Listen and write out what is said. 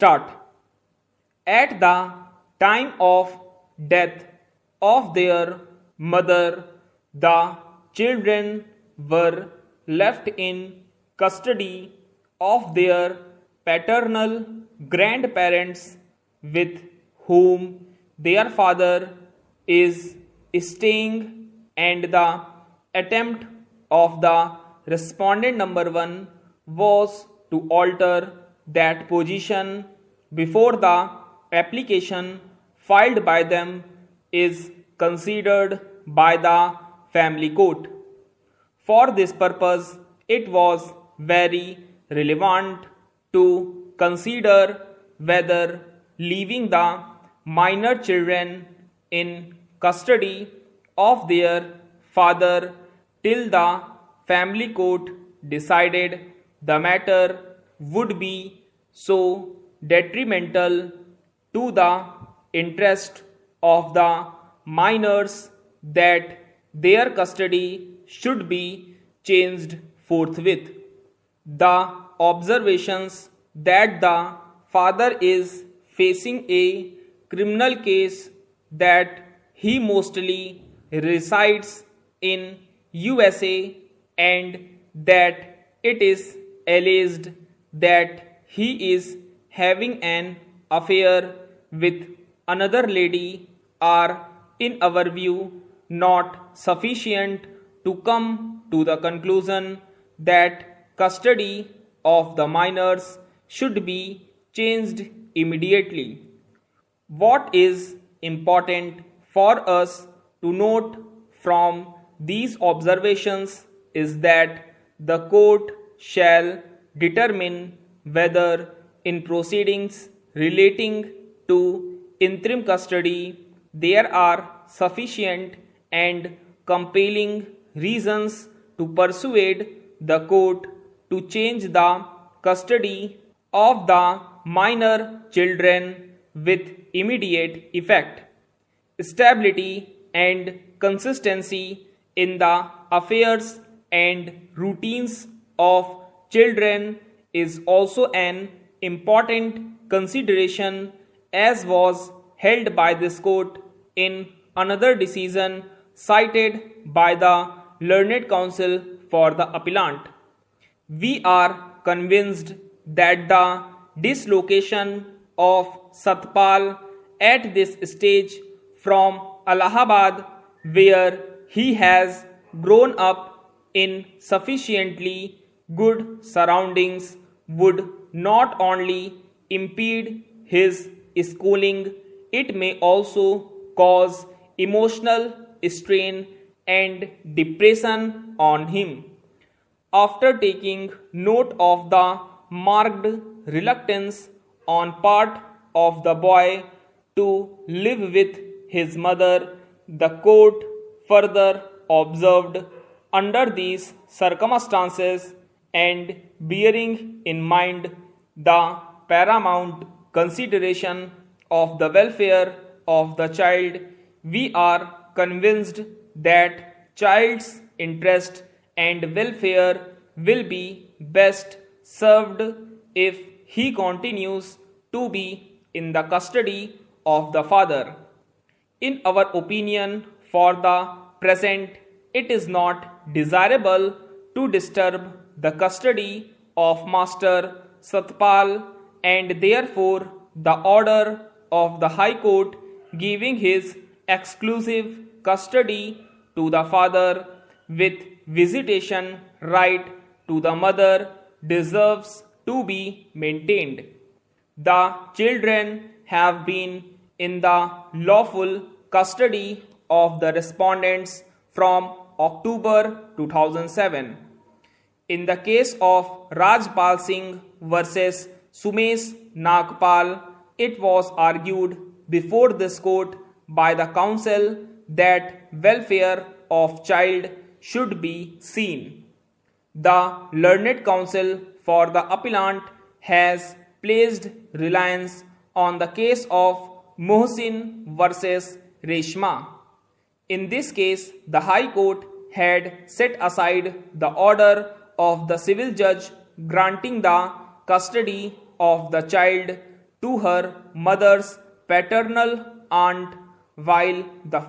Start. At the time of death of their mother, the children were left in custody of their paternal grandparents with whom their father is staying, and the attempt of the respondent number 1 was to alter that position before the application filed by them is considered by the family court. For this purpose, it was very relevant to consider whether leaving the minor children in custody of their father till the family court decided the matter would be so detrimental to the interest of the minors that their custody should be changed forthwith. The observations that the father is facing a criminal case, that he mostly resides in USA, and that it is alleged that he is having an affair with another lady, are, in our view, not sufficient to come to the conclusion that custody of the minors should be changed immediately. What is important for us to note from these observations is that the court shall determine whether in proceedings relating to interim custody there are sufficient and compelling reasons to persuade the court to change the custody of the minor children with immediate effect. Stability and consistency in the affairs and routines of children is also an important consideration, as was held by this court in another decision cited by the learned counsel for the appellant. We are convinced that the dislocation of Satpal at this stage from Allahabad, where he has grown up in sufficiently good surroundings, would not only impede his schooling, it may also cause emotional strain and depression on him. After taking note of the marked reluctance on part of the boy to live with his mother, the court further observed, under these circumstances and bearing in mind the paramount consideration of the welfare of the child, we are convinced that child's interest and welfare will be best served if he continues to be in the custody of the father. In our opinion, for the present, it is not desirable to disturb the custody of Master Satpal, and therefore the order of the High Court giving his exclusive custody to the father with visitation right to the mother deserves to be maintained. The children have been in the lawful custody of the respondents from October 2007. In the case of Rajpal Singh versus Sumesh Nagpal, it was argued before this court by the counsel that welfare of child should be seen. The learned counsel for the appellant has placed reliance on the case of Mohsin versus Reshma. In this case, the High Court had set aside the order of the civil judge granting the custody of the child to her mother's paternal aunt, while the